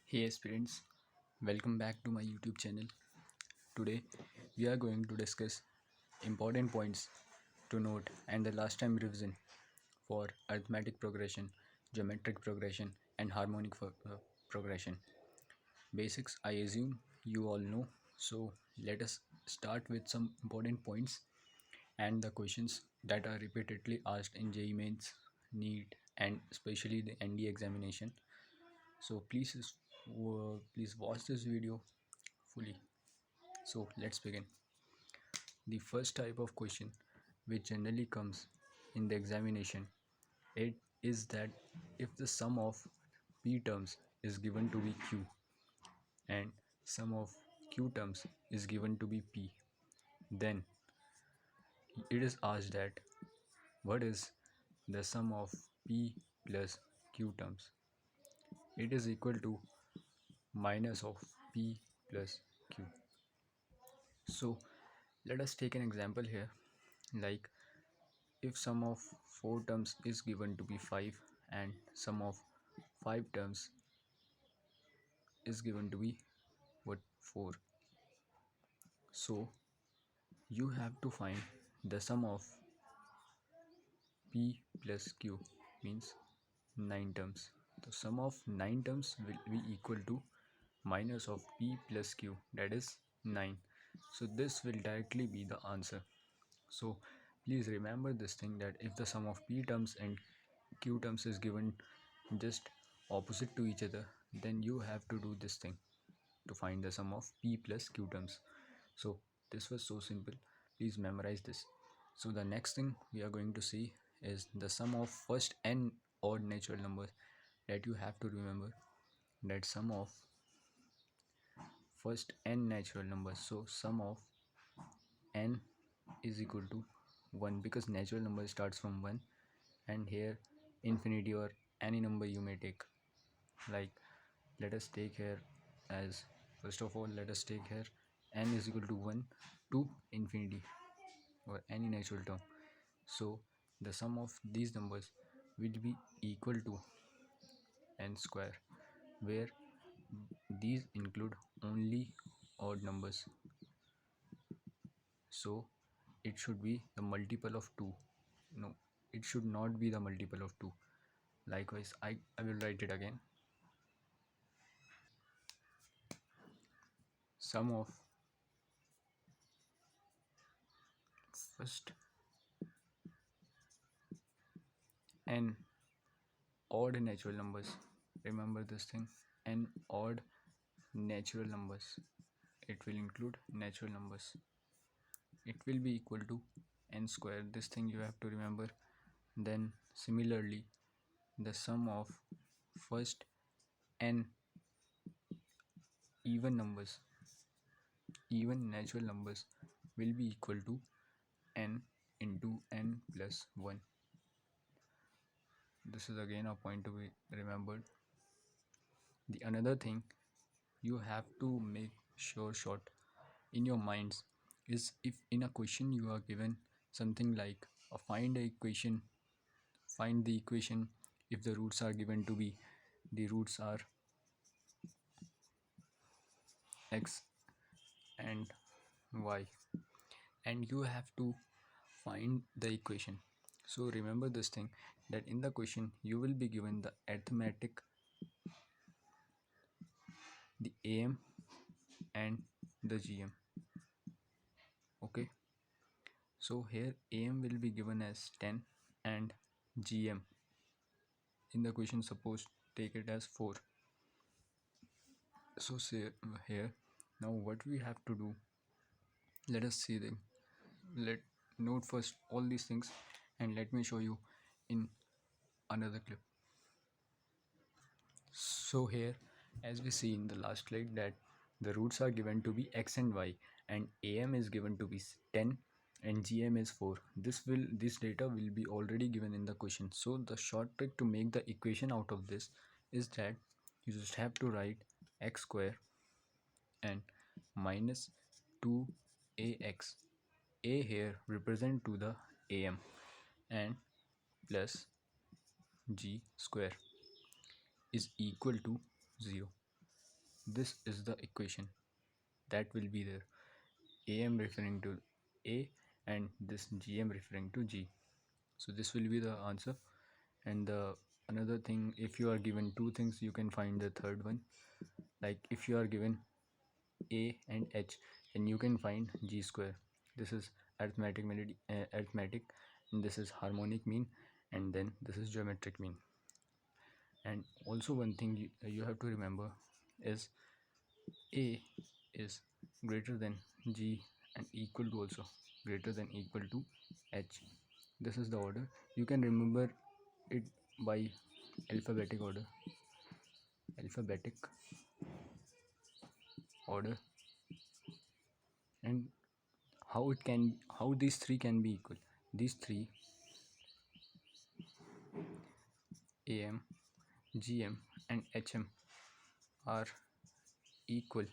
Hey aspirants, welcome back to my YouTube channel. Today we are going to discuss important points to note and the last time revision for arithmetic progression, geometric progression and harmonic progression. Basics I assume you all know, so let us start with some important points and the questions that are repeatedly asked in JEE mains, NEET and especially the NDA examination. So please watch this video fully. So let's begin. The first type of question which generally comes in the examination, it is that if the sum of p terms is given to be q and sum of q terms is given to be p, then it is asked that what is the sum of p plus q terms. It is equal to minus of p plus q. So let us take an example here, like if sum of 4 terms is given to be 5 and sum of 5 terms is given to be 4. So you have to find the sum of p plus q, means 9 terms. The sum of 9 terms will be equal to minus of p plus q, that is 9. So this will directly be the answer. So please remember this thing, that if the sum of p terms and q terms is given just opposite to each other, then you have to do this thing to find the sum of p plus q terms. So this was so simple, please memorize this. So the next thing we are going to see is the sum of first n odd natural numbers, that you have to remember that sum of first n natural numbers. So sum of n is equal to 1, because natural number starts from 1, and here infinity or any number you may take. Like let us take here as, first of all let us take here n is equal to 1 to infinity or any natural term. So the sum of these numbers will be equal to n square, where these include only odd numbers. So it should be the multiple of 2. No, it should not be the multiple of 2. Likewise, I will write it again. Sum of first n odd natural numbers. Remember this thing, n odd natural numbers. It will include natural numbers. It will be equal to n square. This thing you have to remember. Then similarly, the sum of first n even numbers, even natural numbers, will be equal to n into n plus 1. This is again a point to be remembered. The another thing you have to make sure short in your minds is, if in a question you are given something like find the equation if the roots are given to be, the roots are x and y, and you have to find the equation. So remember this thing, that in the question you will be given the arithmetic, the am and the gm. Okay, so here am will be given as 10 and gm in the question suppose take it as 4. So say here, now what we have to do, let us see them. Let note first all these things and let me show you in another clip. So here, as we see in the last slide, that the roots are given to be x and y, and am is given to be 10 and gm is 4. This data will be already given in the question. So the short trick to make the equation out of this is that you just have to write x square and minus 2ax. A here represent to the am, and plus g square is equal to 0. this is the equation that will be there. AM referring to A and this GM referring to G. So this will be the answer. And the another thing, if you are given two things, you can find the third one. Like if you are given A and H, then you can find G square. This is arithmetic, and this is harmonic mean, and then this is geometric mean. And also one thing you have to remember is A is greater than G and equal to also greater than equal to H. This is the order. You can remember it by alphabetic order. Alphabetic order. And how these three can be equal. These three, AM, GM and HM, are equal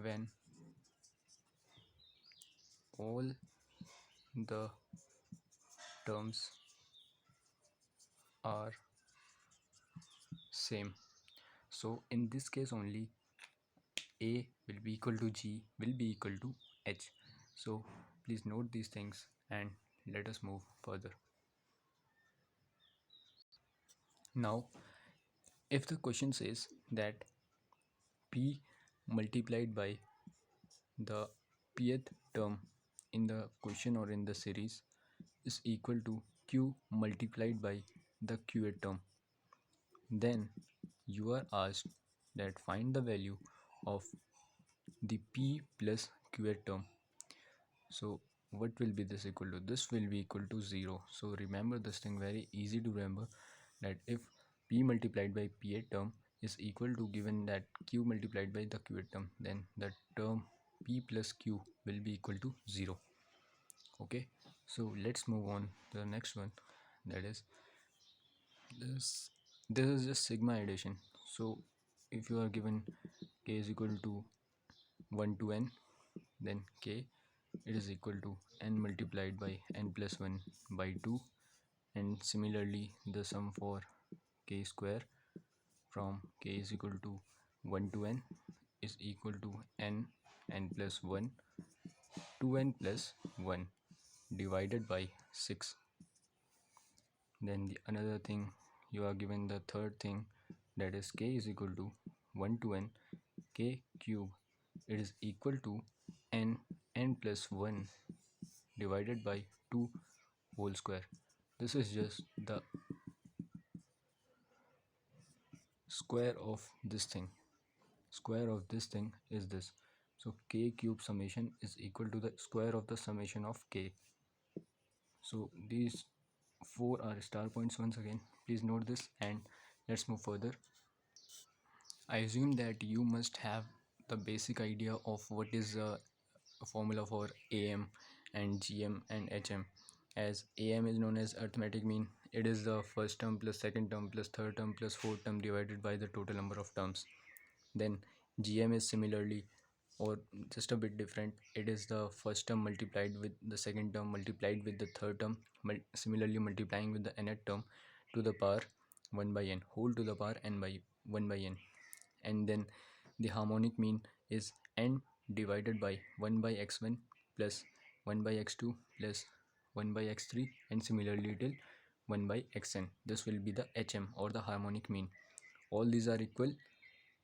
when all the terms are same. So in this case only A will be equal to G will be equal to H. So please note these things and let us move further. Now if the question says that P multiplied by the pth term in the question or in the series is equal to Q multiplied by the qth term, then you are asked that find the value of the P plus qth term. So what will be this equal to? This will be equal to 0. So remember this thing, very easy to remember, that if P multiplied by pth term is equal to, given that Q multiplied by the qth term, then the term P plus Q will be equal to 0. Okay, so let's move on to the next one, that is this is just sigma addition. So if you are given k is equal to 1 to n, then k it is equal to n multiplied by n plus 1 by 2, and similarly the sum for k square from k is equal to 1 to n is equal to n plus 1 2n plus 1 divided by 6. Then the another thing, you are given the third thing, that is k is equal to 1 to n k cube, it is equal to n plus 1 divided by 2 whole square. This is just the square of this thing. Square of this thing is this. So k cube summation is equal to the square of the summation of k. So these four are star points once again. Please note this and let's move further. I assume that you must have the basic idea of what is a formula for AM and GM and HM. As AM is known as arithmetic mean, it is the first term plus second term plus third term plus fourth term divided by the total number of terms. Then GM is similarly or just a bit different. It is the first term multiplied with the second term multiplied with the third term, similarly multiplying with the nth term to the power 1 by n, whole to the power n by 1 by n. And then the harmonic mean is n divided by 1 by x1 plus 1 by x2 plus 1 by x3 and similarly till 1 by xn. This will be the HM or the harmonic mean. All these are equal,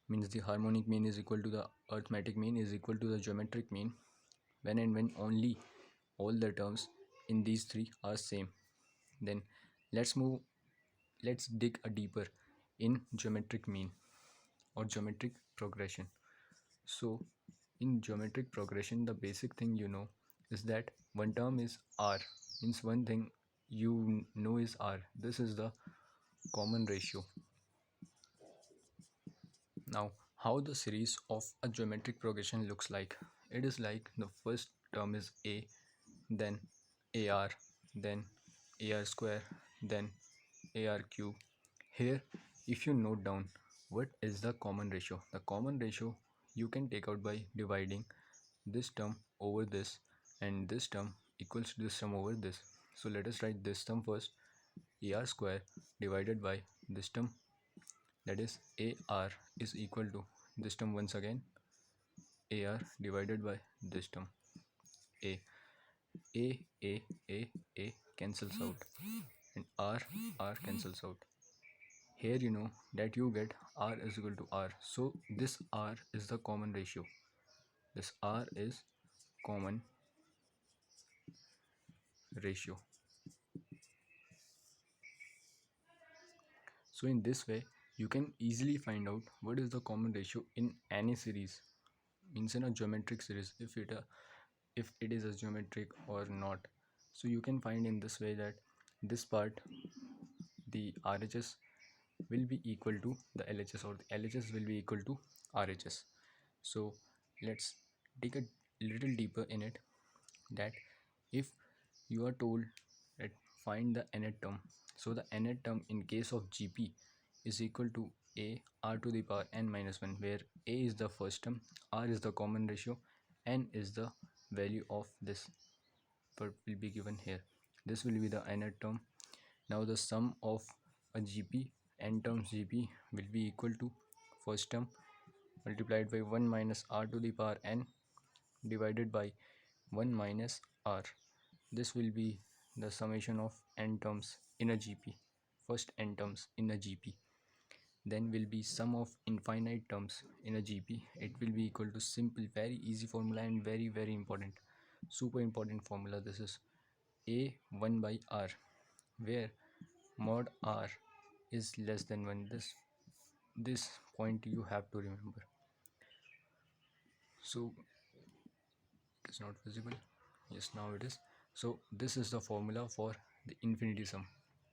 means the harmonic mean is equal to the arithmetic mean is equal to the geometric mean when and when only all the terms in these three are same. Then let's dig a deeper in geometric mean or geometric progression. So in geometric progression, the basic thing you know is that one term is r, means one thing you know is r. This is the common ratio. Now how the series of a geometric progression looks like, it is like the first term is a, then ar, then ar square, then ar cube. Here if you note down what is the common ratio, the common ratio you can take out by dividing this term over this, and this term equals to this term over this. So let us write this term first, ar square divided by this term that is AR is equal to this term once again, AR divided by this term A. A, A, A, A cancels out and R cancels out. Here you know that you get R is equal to R. So this R is the common ratio. This R is common ratio. So in this way you can easily find out what is the common ratio in any series, means in a geometric series, if it is a geometric or not. So you can find in this way that this part, the RHS will be equal to the LHS, or the LHS will be equal to RHS. So let's dig a little deeper in it, that if you are told that find the nth term, so the nth term in case of GP is equal to a r to the power n minus 1, where a is the first term, r is the common ratio, n is the value of this but will be given here. This will be the nth term. Now the sum of a GP, n terms GP, will be equal to first term multiplied by 1 minus r to the power n divided by 1 minus r. This will be the summation of n terms in a GP, first n terms in a GP. Then will be sum of infinite terms in a GP. It will be equal to simple, very easy formula and very important, super important formula. This is a 1 by r, where mod r is less than 1. This point you have to remember. So it's not visible. Yes, now it is. So this is the formula for the infinity sum.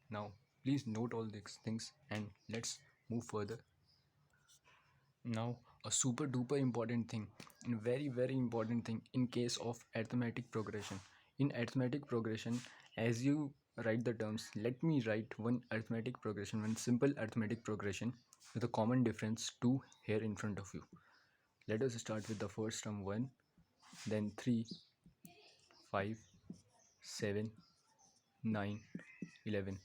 Now please note all these things and let's move further. Now a super duper important thing, and very important thing in case of arithmetic progression. In arithmetic progression, as you write the terms, let me write one arithmetic progression, one simple arithmetic progression with a common difference 2 here in front of you. Let us start with the first term 1, then 3, 5, 7, 9, 11.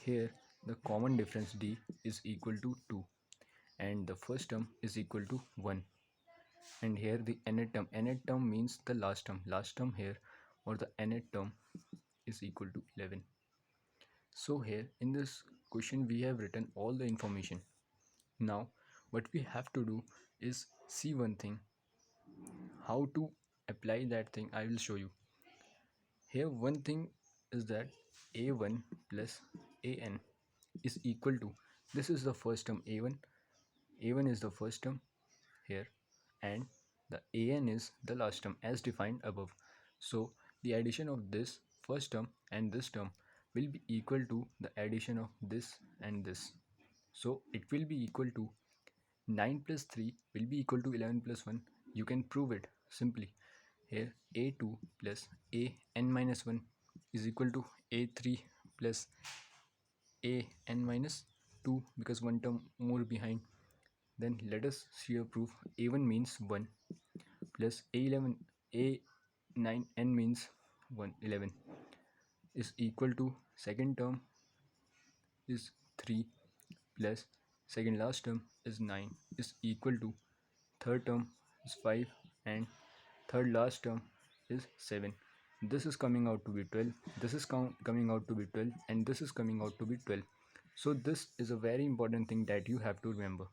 Here the common difference d is equal to 2 and the first term is equal to 1. And here the nth term means the last term here, or the nth term, is equal to 11. So here in this question we have written all the information. Now what we have to do is see one thing, how to apply that thing I will show you. Here one thing is that a1 plus an is equal to, this is the first term a1 is the first term here, and the an is the last term as defined above. So the addition of this first term and this term will be equal to the addition of this and this. So it will be equal to 9 plus 3 will be equal to 11 plus 1. You can prove it simply. Here a2 plus a n minus 1 is equal to a3 plus a n minus 2, because one term more behind. Then let us see a proof. a1 means 1 plus a11 a9 n means 11 is equal to second term is 3 plus second last term is 9 is equal to third term is 5 and third last term is 7. This is coming out to be 12, this is coming out to be 12, and this is coming out to be 12. So this is a very important thing that you have to remember.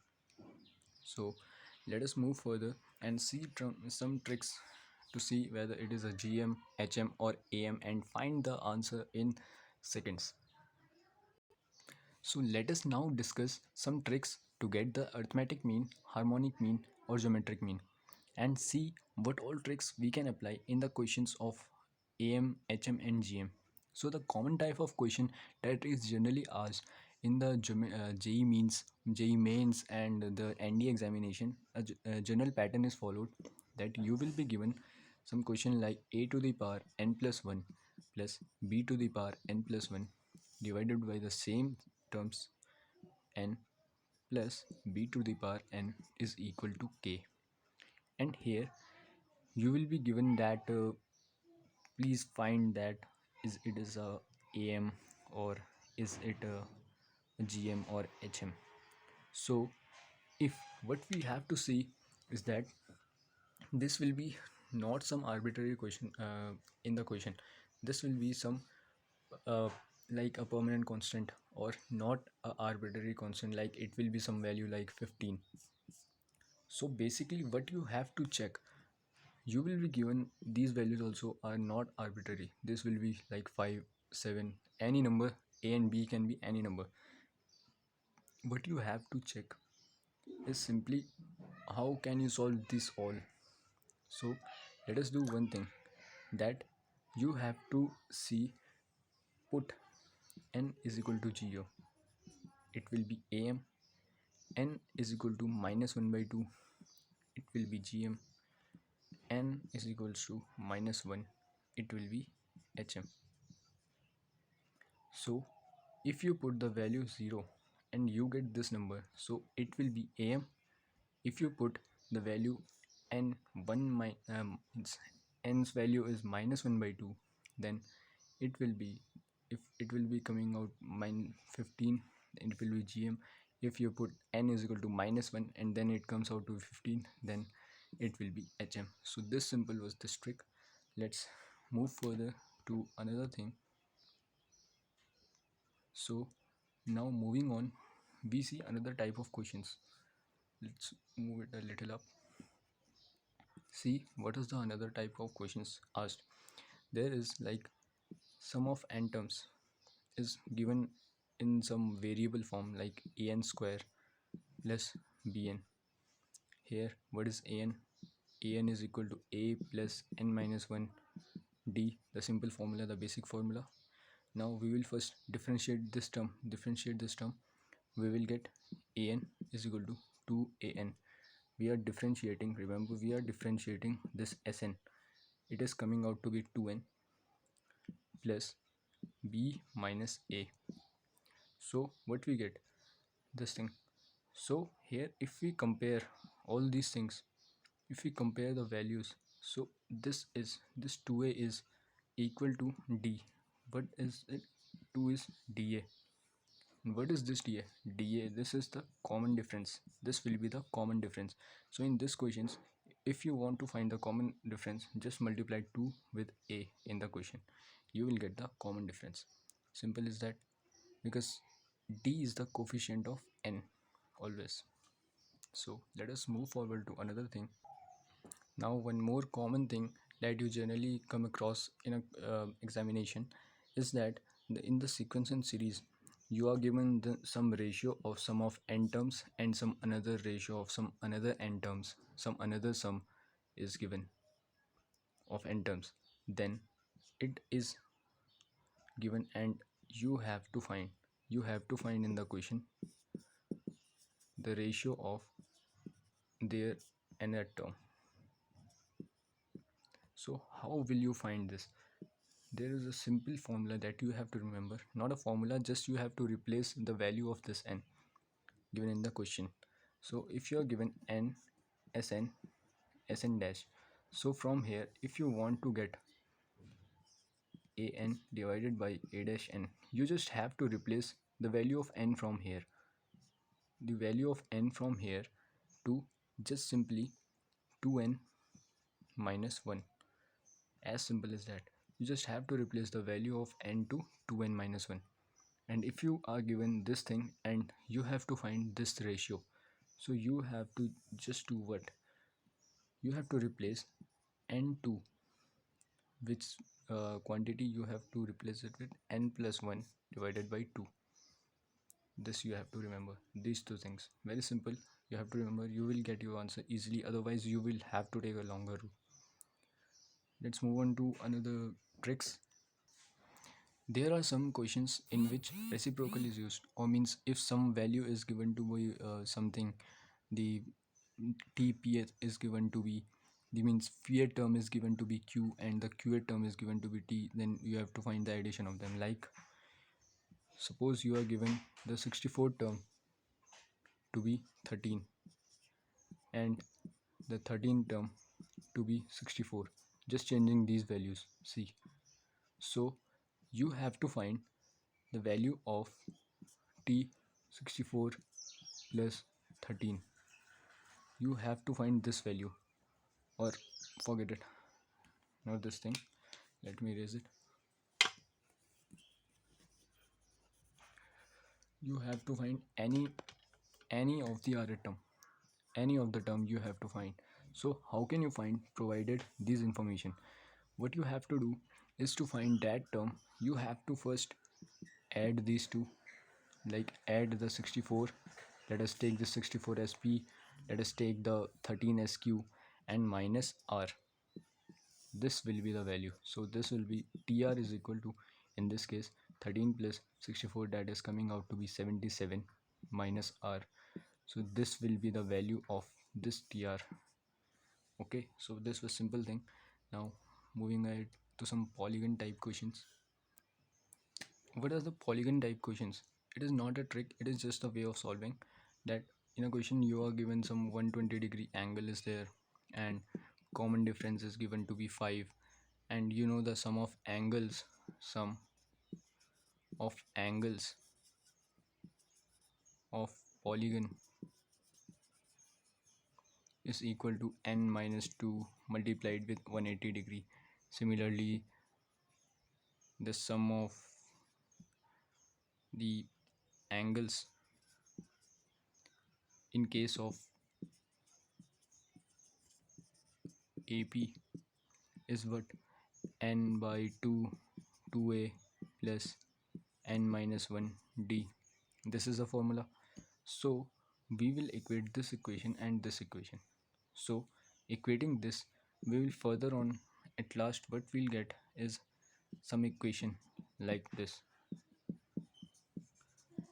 So let us move further and see some tricks to see whether it is a GM, HM or AM and find the answer in seconds. So let us now discuss some tricks to get the arithmetic mean, harmonic mean or geometric mean, and see what all tricks we can apply in the questions of AM, HM and GM. So the common type of question that is generally asked in the JEE mains and the NDA examination, a general pattern is followed, that you will be given some question like a to the power n plus 1 plus b to the power n plus 1 divided by the same terms n plus b to the power n is equal to k. And here you will be given that please find that it is a AM or is it a GM or HM. So if what we have to see is that this will be not some arbitrary question in the question. This will be some uh, like a permanent constant, or not a arbitrary constant, like it will be some value like 15. So basically what you have to check, you will be given these values also are not arbitrary. This will be like 5, 7, any number. A and B can be any number. What you have to check is simply how can you solve this all. So let us do one thing, that you have to see, put n is equal to 0. It will be am. N is equal to minus 1 by 2. It will be gm. N is equals to minus 1. It will be hm. So if you put the value 0 and you get this number, so it will be am. If you put the value n 1 n's value is minus 1 by 2, then it will be, if it will be coming out 15, then it will be gm. If you put n is equal to minus 1 and then it comes out to 15, then it will be hm. So this simple was this trick. Let's move further to another thing. So now moving on, we see another type of questions. Let's move it a little up. See what is the another type of questions asked. There is like sum of n terms is given in some variable form like an square plus bn. Here what is an? An is equal to a plus n minus 1 d, the simple formula, the basic formula. Now we will first differentiate this term. We will get an is equal to 2an. We are differentiating, remember we are differentiating this sn. It is coming out to be 2n plus b minus a. So what we get? This thing. So here if we compare all these things, if we compare the values, so this 2a is equal to d. What is it? 2 is dA. What is this dA? dA, this is the common difference. This will be the common difference. So in this questions, if you want to find the common difference, just multiply 2 with a in the question. You will get the common difference. Simple is that, because d is the coefficient of n always. So let us move forward to another thing. Now one more common thing that you generally come across in a examination is that in the sequence and series, you are given some ratio of sum of n terms and some another ratio of some another n terms. Some another sum is given of n terms. Then it is given and you have to find in the question the ratio of their nth term. So how will you find this? There is a simple formula that you have to remember. Not a formula, just you have to replace the value of this n given in the question. So if you are given n, sn dash, so from here if you want to get an divided by a dash n, you just have to replace the value of n from here. The value of n from here to just simply 2n minus 1. As simple as that. You just have to replace the value of n to 2n minus 1. And if you are given this thing and you have to find this ratio, so you have to just do what? You have to replace n2, which quantity you have to replace it with n plus 1 divided by 2. This you have to remember, these two things. Very simple. You have to remember, you will get your answer easily, otherwise you will have to take a longer route. Let's move on to another tricks. There are some questions in which reciprocal is used, or means if some value is given to be something, the TP is given to be, the means fear term is given to be Q and the QR term is given to be T, then you have to find the addition of them. Like suppose you are given the 64 term to be 13 and the 13 term to be 64, just changing these values. See, so you have to find the value of T64 plus 13. You have to find this value, or forget it, not this thing. Let me erase it. You have to find any of the arithmetic, any of the term you have to find. So how can you find provided these information? What you have to do is to find that term, you have to first add these two, like add the 64. Let us take the 64 as P, let us take the 13 as Q, and minus R. This will be the value. So this will be TR is equal to, in this case, 13 plus 64, that is coming out to be 77, minus R. So this will be the value of this TR. Okay, so this was simple thing. Now moving ahead to some polygon type questions. What are the polygon type questions? It is not a trick, it is just a way of solving. That in a question you are given some 120-degree angle is there, and common difference is given to be 5, and you know the sum of angles of polygon is equal to n minus 2 multiplied with 180 degree. Similarly, the sum of the angles in case of AP is what? N by 2 2a plus n minus 1 d. This is a formula. So we will equate this equation and this equation. So equating this, we will further on, at last what we'll get is some equation like this,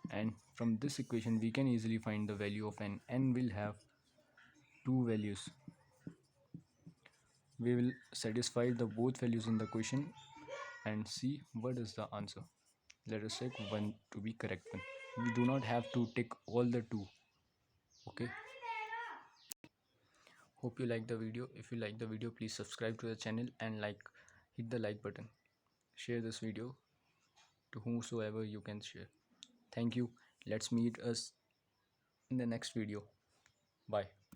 and from this equation we can easily find the value of n. N will have two values. We will satisfy the both values in the question and see what is the answer. Let us take one to be correct one. We do not have to take all the two. Okay, hope you like the video. If you like the video, please subscribe to the channel and hit the like button. Share this video to whomsoever you can share. Thank you. Let's meet us in the next video. Bye.